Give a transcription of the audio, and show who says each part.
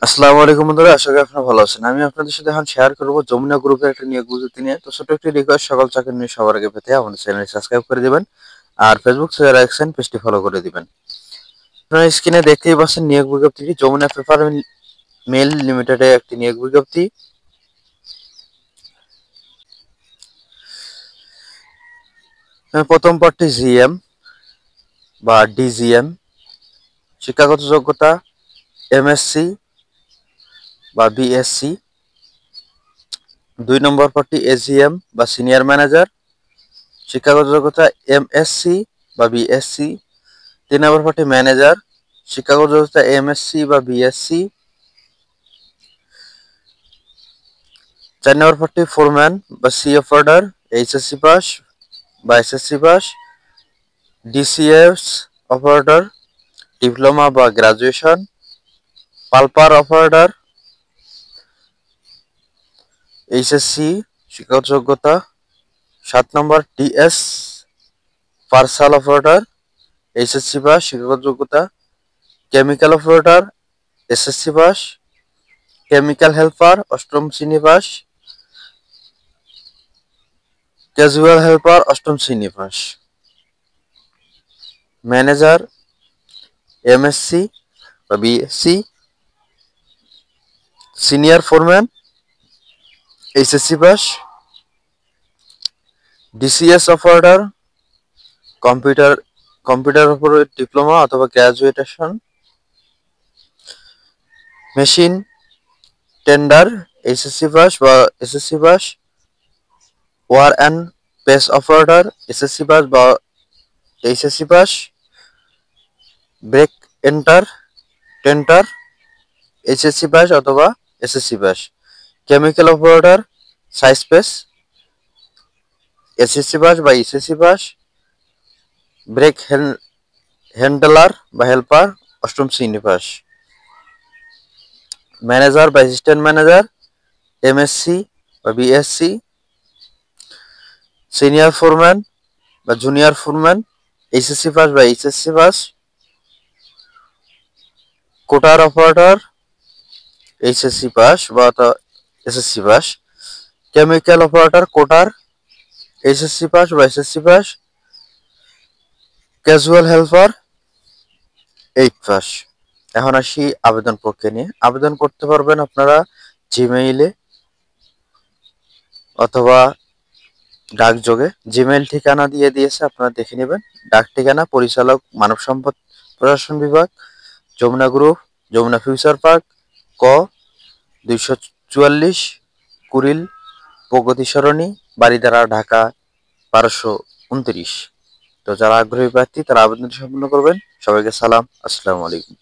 Speaker 1: আসসালামু আলাইকুম বন্ধুরা, আশা করি আপনারা ভালো আছেন। আমি আপনাদের সাথে এখন শেয়ার করব যমুনা গ্রুপের একটা নিয়োগ বিজ্ঞপ্তি নিয়ে। তো ছোট একটি রিকোয়েস্ট, সকল চাকরি নিয়ে সবার আগে পেতে আমাদের চ্যানেল সাবস্ক্রাইব করে দিবেন আর ফেসবুক যারা রাখছেন পেজটি ফলো করে দিবেন। আপনারা স্ক্রিনে দেখতেই পাচ্ছেন নিয়োগ বিজ্ঞপ্তিটি যমুনা পেপার মেল লিমিটেডে একটি নিয়োগ বিজ্ঞপ্তি। প্রথম পদটি জিএম বা ডিজিএম, শিক্ষাগত যোগ্যতা এমএসসি বা বিএসসি। 2 নম্বর পদটি এজিএম বা সিনিয়র ম্যানেজার, শিক্ষাগত যোগ্যতা এমএসসি বা বিএসসি। 3 নম্বর পদটি ম্যানেজার, শিক্ষাগত যোগ্যতা এমএসসি বা বিএসসি। 4 নম্বর পদটি ফোরম্যান বা সি অপারেটর, এইচএসসি পাস বা SSC pass. DCS operator, diploma বা গ্রাজুয়েশন। পালপার অপারেটর, এইচএসসি শিক্ষাগত যোগ্যতা। 7 number TS parcel operator, HSC pass, শিক্ষাগত যোগ্যতা। Chemical operator, SSC pass. Chemical helper, 8ম শ্রেণী পাস। ক্যাজুয়াল হেল্পার, 8ম শ্রেণী পাস। ম্যানেজার এমএসসি বা BSc. Senior foreman, HSC pass. DCS operator, computer উপরে ডিপ্লোমা অথবা graduation. Machine tender, HSC pass বা SSC pass. Wire and press operator, SSC pass বা HSC pass. Break tender, HSC pass অথবা SSC pass. Chemical operator, size press, SSC pass বা HSC pass. ব্রেক হ্যান্ডলার বা হেল্পার, 8ম শ্রেণী পাস। ম্যানেজার বা অ্যাসিস্ট্যান্ট ম্যানেজার, এমএসসি বা বিএসসি। সিনিয়র ফোরম্যান বা জুনিয়র ফোরম্যান, এইচএসসি পাস বা এইচএসসি পাস। কোটার অপারেটর, এইচএসসি পাস বা এসএসসি পাস। কেমিক্যাল অপারেটর কোটার, এইচএসসি পাস বা এসএসসি পাস। ক্যাজুয়াল হেল্পার, 8 পাস। এখন আসি আবেদন প্রক্রিয়া নিয়ে। আবেদন করতে পারবেন আপনারা জিমেইলে অথবা ডাকযোগে। জিমেইল ঠিকানা দিয়ে দিয়েছে, আপনারা দেখে নেবেন। ডাক ঠিকানা পরিচালক মানব সম্পদ প্রশাসন বিভাগ, Jamuna group, Jamuna future park, ক 244, কুড়িল, প্রগতি সরণি, বারিধারা, ঢাকা 1229। তো যারা আগ্রহী প্রার্থী তারা আবেদনটি সম্পন্ন করবেন। সবাইকে সালাম, আসসালামু আলাইকুম।